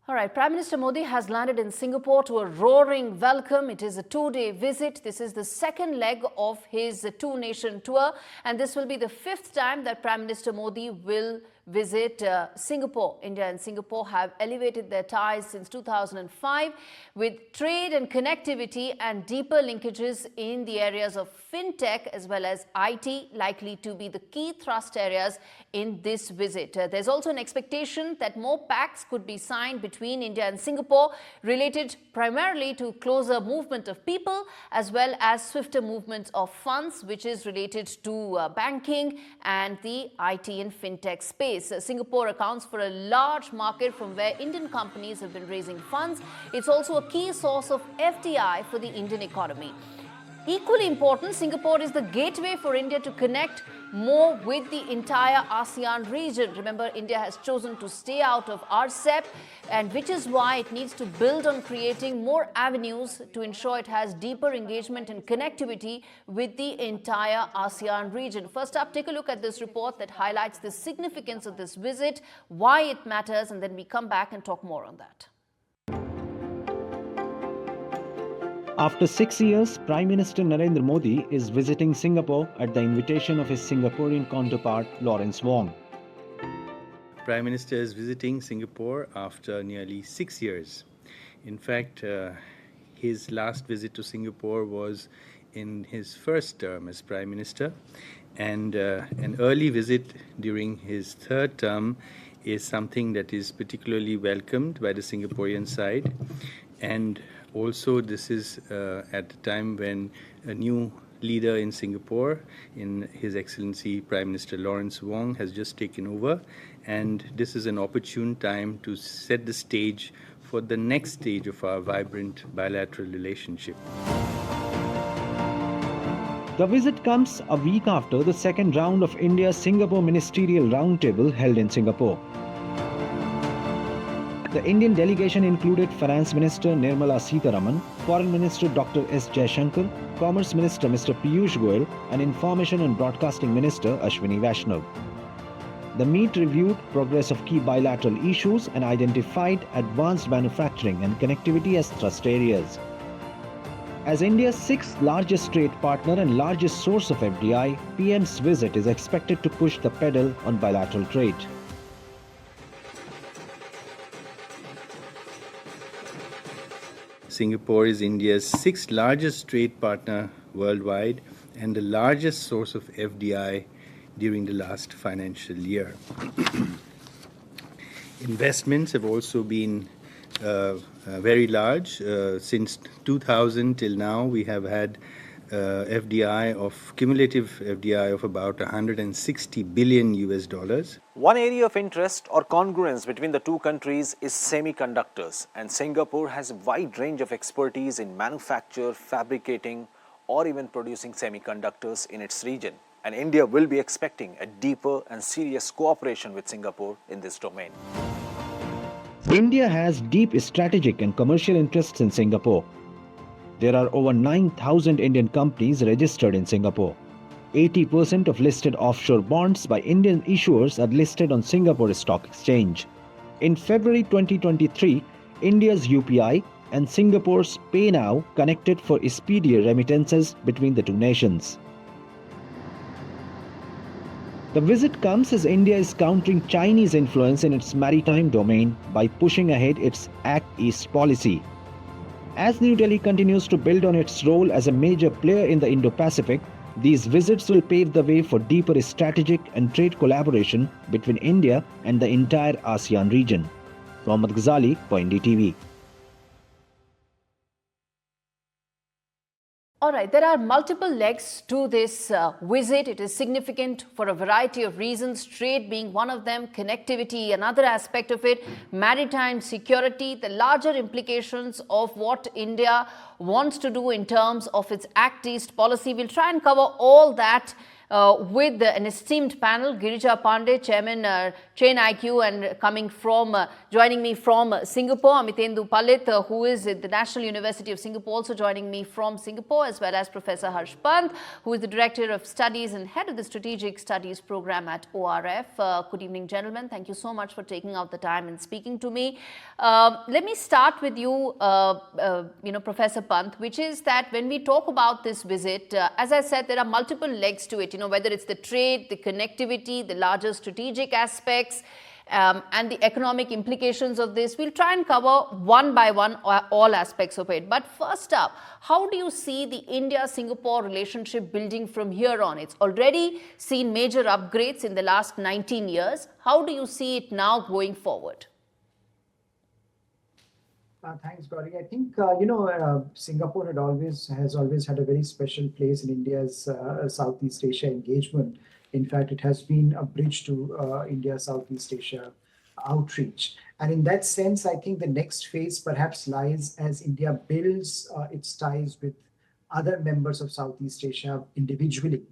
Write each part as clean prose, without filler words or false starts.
All right, Prime Minister Modi has landed in Singapore to a roaring welcome. It is a two-day visit. This is the second leg of his two-nation tour, and this will be the fifth time that Prime Minister Modi will visit Singapore. India and Singapore have elevated their ties since 2005 with trade and connectivity and deeper linkages in the areas of fintech as well as IT likely to be the key thrust areas in this visit. There's also an expectation that more pacts could be signed between India and Singapore related primarily to closer movement of people as well as swifter movement of funds, which is related to banking and the IT and fintech space. Singapore accounts for a large market from where Indian companies have been raising funds. It's also a key source of FDI for the Indian economy. Equally important, Singapore is the gateway for India to connect more with the entire ASEAN region. Remember, India has chosen to stay out of RCEP, and which is why it needs to build on creating more avenues to ensure it has deeper engagement and connectivity with the entire ASEAN region. First up, take a look at this report that highlights the significance of this visit, why it matters, and then we come back and talk more on that. After 6 years, Prime Minister Narendra Modi is visiting Singapore at the invitation of his Singaporean counterpart, Lawrence Wong. Prime Minister is visiting Singapore after nearly 6 years. In fact, his last visit to Singapore was in his first term as Prime Minister, and an early visit during his third term is something that is particularly welcomed by the Singaporean side. And also, this is at the time when a new leader in Singapore, in His Excellency Prime Minister Lawrence Wong, has just taken over. And this is an opportune time to set the stage for the next stage of our vibrant bilateral relationship. The visit comes a week after the second round of India-Singapore Ministerial Roundtable held in Singapore. The Indian delegation included Finance Minister Nirmala Sitharaman, Foreign Minister Dr. S. Jaishankar, Commerce Minister Mr. Piyush Goyal, and Information and Broadcasting Minister Ashwini Vaishnav. The meet reviewed progress of key bilateral issues and identified advanced manufacturing and connectivity as thrust areas. As India's sixth largest trade partner and largest source of FDI, PM's visit is expected to push the pedal on bilateral trade. Singapore is India's sixth largest trade partner worldwide and the largest source of FDI during the last financial year. Investments have also been very large. Since 2000 till now, we have had cumulative FDI of about 160 billion US dollars. One area of interest or congruence between the two countries is semiconductors, and Singapore has a wide range of expertise in manufacture, fabricating, or even producing semiconductors in its region. And India will be expecting a deeper and serious cooperation with Singapore in this domain. India has deep strategic and commercial interests in Singapore. There are over 9,000 Indian companies registered in Singapore. 80% of listed offshore bonds by Indian issuers are listed on Singapore Stock Exchange. In February 2023, India's UPI and Singapore's PayNow connected for speedier remittances between the two nations. The visit comes as India is countering Chinese influence in its maritime domain by pushing ahead its Act East policy. As New Delhi continues to build on its role as a major player in the Indo-Pacific, these visits will pave the way for deeper strategic and trade collaboration between India and the entire ASEAN region. Mohammad Ghazali for NDTV. All right, there are multiple legs to this visit. It is significant for a variety of reasons, trade being one of them, connectivity another aspect of it, maritime security, the larger implications of what India wants to do in terms of its Act East policy. We'll try and cover all that with an esteemed panel, Girija Pande, Chairman, Chain IQ, and joining me from Singapore, Amitendu Palit, who is at the National University of Singapore, also joining me from Singapore, as well as Professor Harsh Pant, who is the Director of Studies and Head of the Strategic Studies Program at ORF. Good evening, gentlemen. Thank you so much for taking out the time and speaking to me. Let me start with you, Professor Pant, which is that when we talk about this visit, as I said, there are multiple legs to it, whether it's the trade, the connectivity, the larger strategic aspects, and the economic implications of this. We'll try and cover one by one all aspects of it. But first up, how do you see the India-Singapore relationship building from here on? It's already seen major upgrades in the last 19 years. How do you see it now going forward? Thanks, Gaurie. I think, Singapore has always had a very special place in India's Southeast Asia engagement. In fact, it has been a bridge to India's Southeast Asia outreach. And in that sense, I think the next phase perhaps lies as India builds its ties with other members of Southeast Asia individually.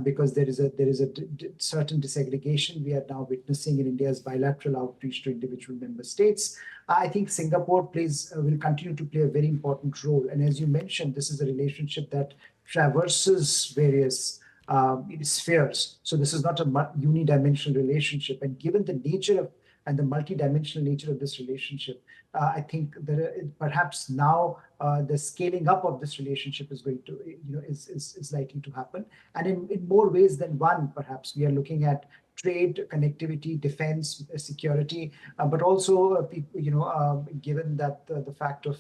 Because there is a certain desegregation we are now witnessing in India's bilateral outreach to individual member states. I think Singapore will continue to play a very important role. And as you mentioned, this is a relationship that traverses various spheres. So this is not a unidimensional relationship. And given the nature and the multidimensional nature of this relationship, I think that perhaps now the scaling up of this relationship is going to, is likely to happen. And in more ways than one, perhaps we are looking at trade, connectivity, defense, security, but also, given that the fact of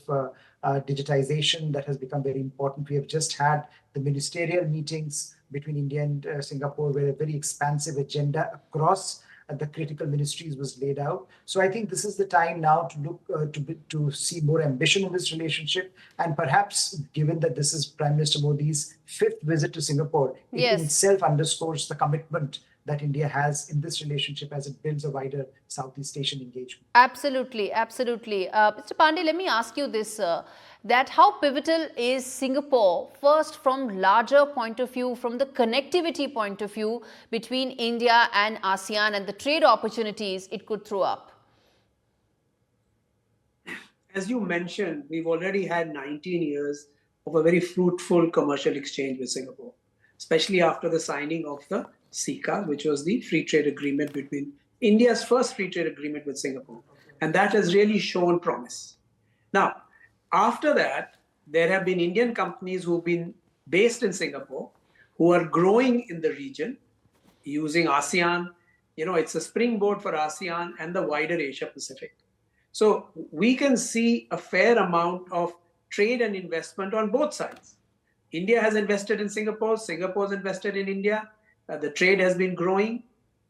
digitization that has become very important. We have just had the ministerial meetings between India and Singapore, where a very expansive agenda across the critical ministries was laid out. So I think this is the time now to look to see more ambition in this relationship. And perhaps given that this is Prime Minister Modi's 5th visit to Singapore, yes, it in itself underscores the commitment that India has in this relationship as it builds a wider Southeast Asian engagement. Absolutely, absolutely. Mr. Pandey, let me ask you this, that how pivotal is Singapore, first from larger point of view, from the connectivity point of view between India and ASEAN and the trade opportunities it could throw up? As you mentioned, we've already had 19 years of a very fruitful commercial exchange with Singapore, especially after the signing of the SICA, which was the free trade agreement between India's first free trade agreement with Singapore. And that has really shown promise. Now, after that, there have been Indian companies who've been based in Singapore, who are growing in the region using ASEAN. It's a springboard for ASEAN and the wider Asia Pacific. So we can see a fair amount of trade and investment on both sides. India has invested in Singapore, Singapore has invested in India. The trade has been growing,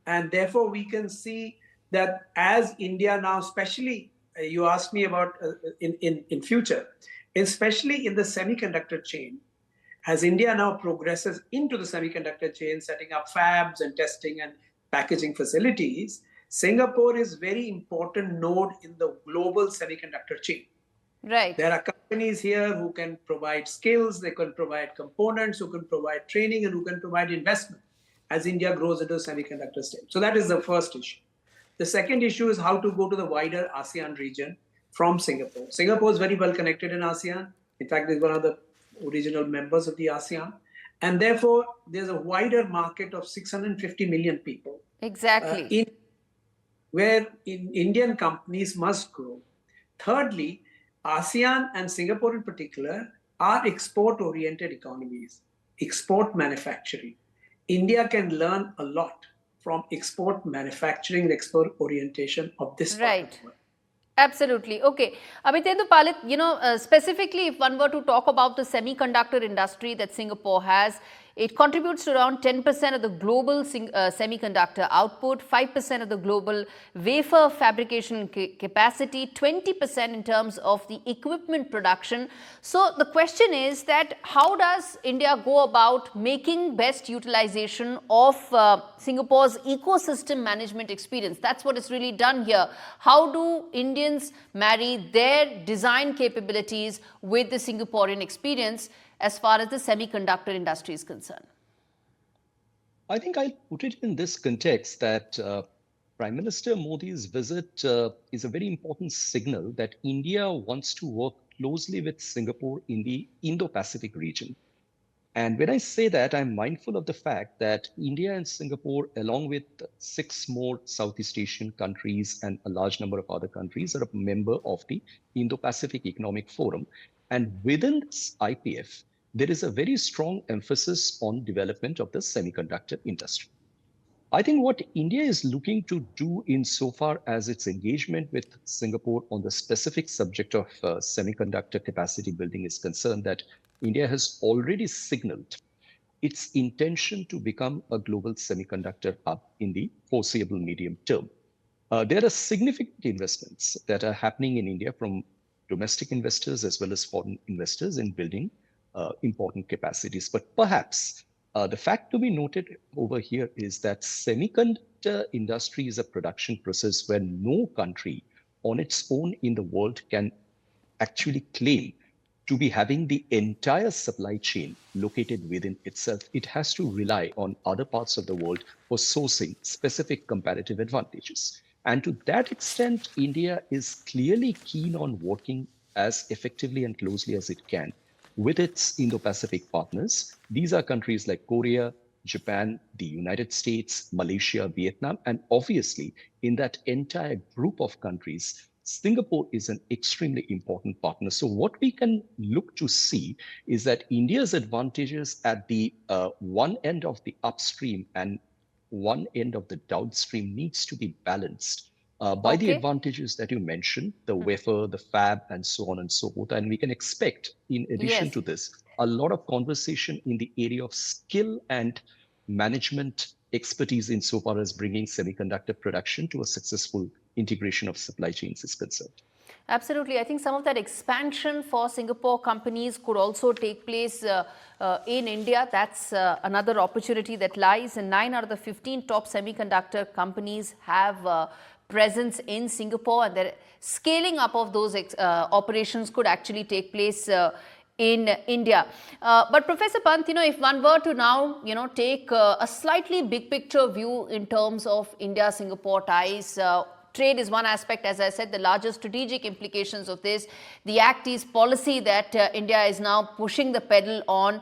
and therefore we can see that as India now, especially you asked me about in future, especially in the semiconductor chain, as India now progresses into the semiconductor chain, setting up fabs and testing and packaging facilities, Singapore is very important node in the global semiconductor chain. Right. There are companies here who can provide skills, they can provide components, who can provide training, and who can provide investment as India grows into the semiconductor stage. So that is the first issue. The second issue is how to go to the wider ASEAN region from Singapore. Singapore is very well connected in ASEAN. In fact, it's one of the original members of the ASEAN. And therefore, there's a wider market of 650 million people. Exactly. Where Indian companies must grow. Thirdly, ASEAN and Singapore in particular are export-oriented economies, export manufacturing. India can learn a lot from export manufacturing and export orientation of this part of the world. Absolutely. Okay. Amitendu Palit, specifically if one were to talk about the semiconductor industry that Singapore has, it contributes to around 10% of the global semiconductor output, 5% of the global wafer fabrication capacity, 20% in terms of the equipment production. So the question is that how does India go about making best utilization of Singapore's ecosystem management experience? That's what is really done here. How do Indians marry their design capabilities with the Singaporean experience as far as the semiconductor industry is concerned? I think I'll put it in this context that Prime Minister Modi's visit is a very important signal that India wants to work closely with Singapore in the Indo-Pacific region. And when I say that, I'm mindful of the fact that India and Singapore, along with 6 more Southeast Asian countries and a large number of other countries, are a member of the Indo-Pacific Economic Forum. And within this IPF, there is a very strong emphasis on development of the semiconductor industry. I think what India is looking to do insofar as its engagement with Singapore on the specific subject of semiconductor capacity building is concerned, that India has already signaled its intention to become a global semiconductor hub in the foreseeable medium term. There are significant investments that are happening in India from domestic investors as well as foreign investors in building important capacities. But perhaps the fact to be noted over here is that semiconductor industry is a production process where no country on its own in the world can actually claim to be having the entire supply chain located within itself. It has to rely on other parts of the world for sourcing specific comparative advantages. And to that extent, India is clearly keen on working as effectively and closely as it can with its Indo-Pacific partners. These are countries like Korea, Japan, the United States, Malaysia, Vietnam, and obviously in that entire group of countries, Singapore is an extremely important partner. So what we can look to see is that India's advantages at the one end of the upstream and one end of the downstream needs to be balanced by the advantages that you mentioned, the wafer, the fab, and so on and so forth. And we can expect, in addition to this, a lot of conversation in the area of skill and management expertise insofar as bringing semiconductor production to a successful integration of supply chains is concerned. Absolutely. I think some of that expansion for Singapore companies could also take place in India. That's another opportunity that lies. And 9 out of the 15 top semiconductor companies have presence in Singapore, and the scaling up of those operations could actually take place in India. But Professor Pant, if one were to now, take a slightly big picture view in terms of India-Singapore ties, trade is one aspect, as I said, the larger strategic implications of this, the Act East policy that India is now pushing the pedal on,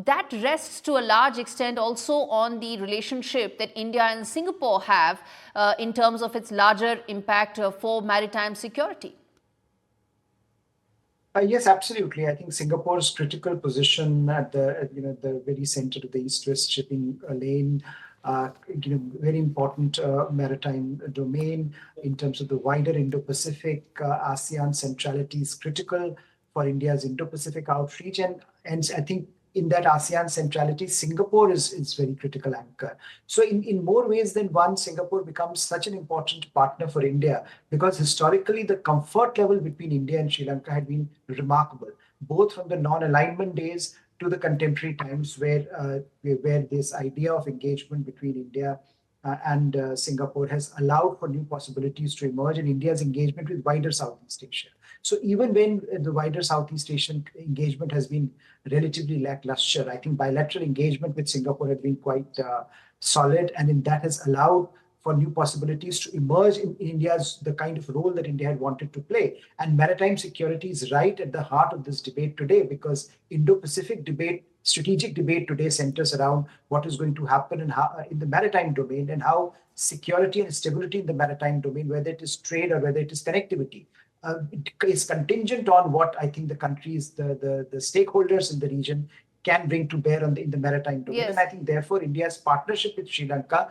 that rests to a large extent also on the relationship that India and Singapore have in terms of its larger impact for maritime security. Yes, absolutely. I think Singapore's critical position at the very center of the East-West shipping lane, very important maritime domain in terms of the wider Indo-Pacific. ASEAN centrality is critical for India's Indo-Pacific outreach, and I think in that ASEAN centrality, Singapore is very critical anchor. So in more ways than one, Singapore becomes such an important partner for India because historically the comfort level between India and Sri Lanka had been remarkable, both from the non-alignment days to the contemporary times where this idea of engagement between India and Singapore has allowed for new possibilities to emerge in India's engagement with wider Southeast Asia. So even when the wider Southeast Asian engagement has been relatively lackluster, I think bilateral engagement with Singapore has been quite solid, and in that has allowed for new possibilities to emerge in India's, the kind of role that India had wanted to play. And maritime security is right at the heart of this debate today, because Indo-Pacific debate, strategic debate today centers around what is going to happen in the maritime domain and how security and stability in the maritime domain, whether it is trade or whether it is connectivity, is contingent on what I think the countries, the stakeholders in the region can bring to bear in the maritime domain. Yes. And I think therefore India's partnership with Singapore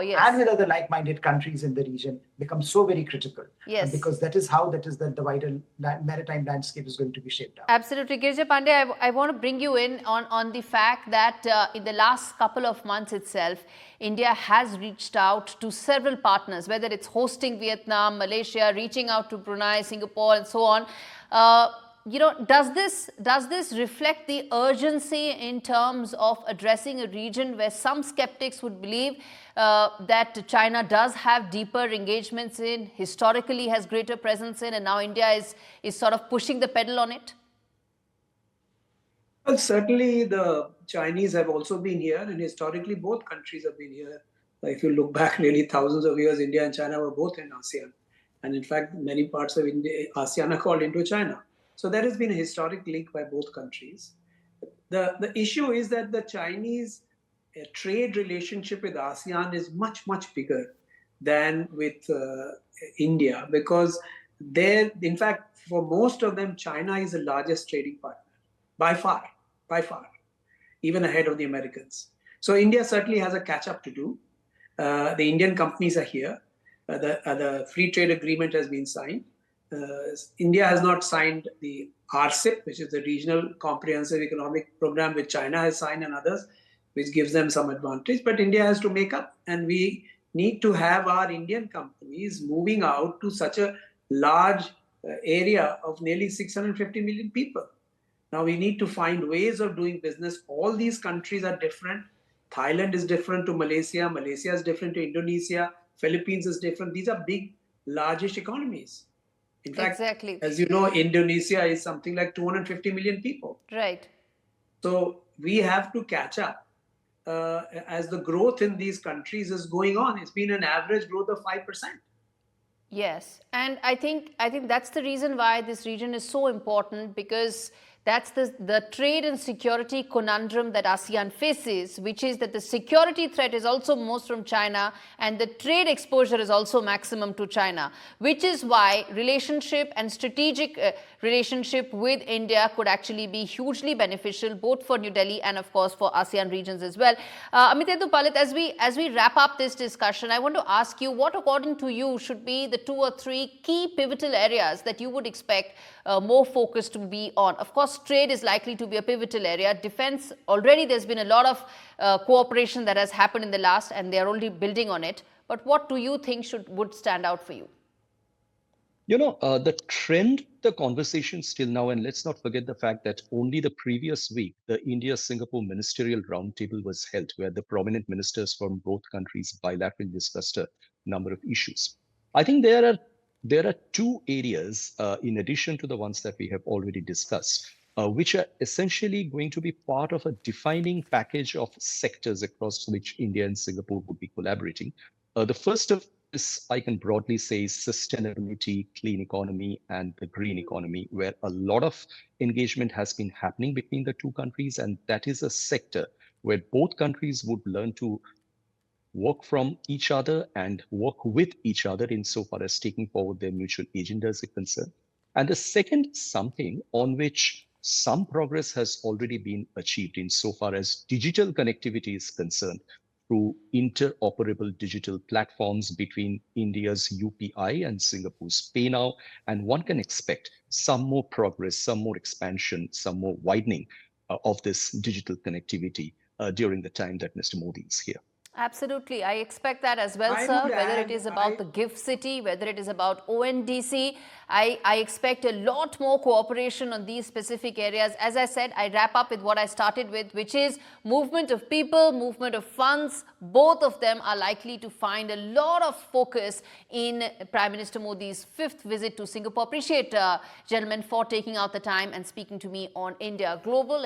yes, and with other like-minded countries in the region becomes so very critical. Yes. Because that is the wider maritime landscape is going to be shaped up. Absolutely. Girija Pande, I want to bring you in on the fact that in the last couple of months itself, India has reached out to several partners, whether it's hosting Vietnam, Malaysia, reaching out to Brunei, Singapore, and so on. Does this reflect the urgency in terms of addressing a region where some skeptics would believe that China does have deeper engagements in, historically has greater presence in, and now India is sort of pushing the pedal on it? Well, certainly the Chinese have also been here, and historically both countries have been here. If you look back nearly thousands of years, India and China were both in ASEAN. And in fact, many parts of India, ASEAN are called Indo-China. So there has been a historic link by both countries. The issue is that the Chinese trade relationship with ASEAN is much, much bigger than with India, because in fact, for most of them, China is the largest trading partner by far, even ahead of the Americans. So India certainly has a catch up to do. The Indian companies are here. The free trade agreement has been signed. India has not signed the RCEP, which is the Regional Comprehensive Economic Program, which China has signed and others, which gives them some advantage. But India has to make up, and we need to have our Indian companies moving out to such a large area of nearly 650 million people. Now we need to find ways of doing business. All these countries are different. Thailand is different to Malaysia. Malaysia is different to Indonesia. Philippines is different. These are big, largish economies. In fact, Exactly. as you know, Indonesia is something like 250 million people. Right. So we have to catch up as the growth in these countries is going on. It's been an average growth of 5%. Yes, and I think that's the reason why this region is so important, because that's the trade and security conundrum that ASEAN faces, which is that the security threat is also most from China and the trade exposure is also maximum to China, which is why relationship and strategic relationship with India could actually be hugely beneficial both for New Delhi and of course for ASEAN regions as well. Amitendu Palit, as we wrap up this discussion, I want to ask you what according to you should be the 2 or 3 key pivotal areas that you would expect more focus to be on. Of course, trade is likely to be a pivotal area. Defense, already there's been a lot of cooperation that has happened in the last, and they are only building on it. But what do you think would stand out for you? You know, the trend, the conversation still now, and let's not forget the fact that only the previous week, the India-Singapore Ministerial Roundtable was held, where the prominent ministers from both countries bilaterally discussed a number of issues. I think there are 2 areas, in addition to the ones that we have already discussed, which are essentially going to be part of a defining package of sectors across which India and Singapore would be collaborating. The first of this, I can broadly say, sustainability, clean economy, and the green economy, where a lot of engagement has been happening between the 2 countries. And that is a sector where both countries would learn to work from each other and work with each other insofar as taking forward their mutual agendas are concerned. And the second, something on which some progress has already been achieved insofar as digital connectivity is concerned, through interoperable digital platforms between India's UPI and Singapore's PayNow. And one can expect some more progress, some more expansion, some more widening of this digital connectivity during the time that Mr. Modi is here. Absolutely. I expect that as well, sir. Whether it is about the GIFT City, whether it is about ONDC, I expect a lot more cooperation on these specific areas. As I said, I wrap up with what I started with, which is movement of people, movement of funds. Both of them are likely to find a lot of focus in Prime Minister Modi's 5th visit to Singapore. Appreciate, gentlemen, for taking out the time and speaking to me on India Global. And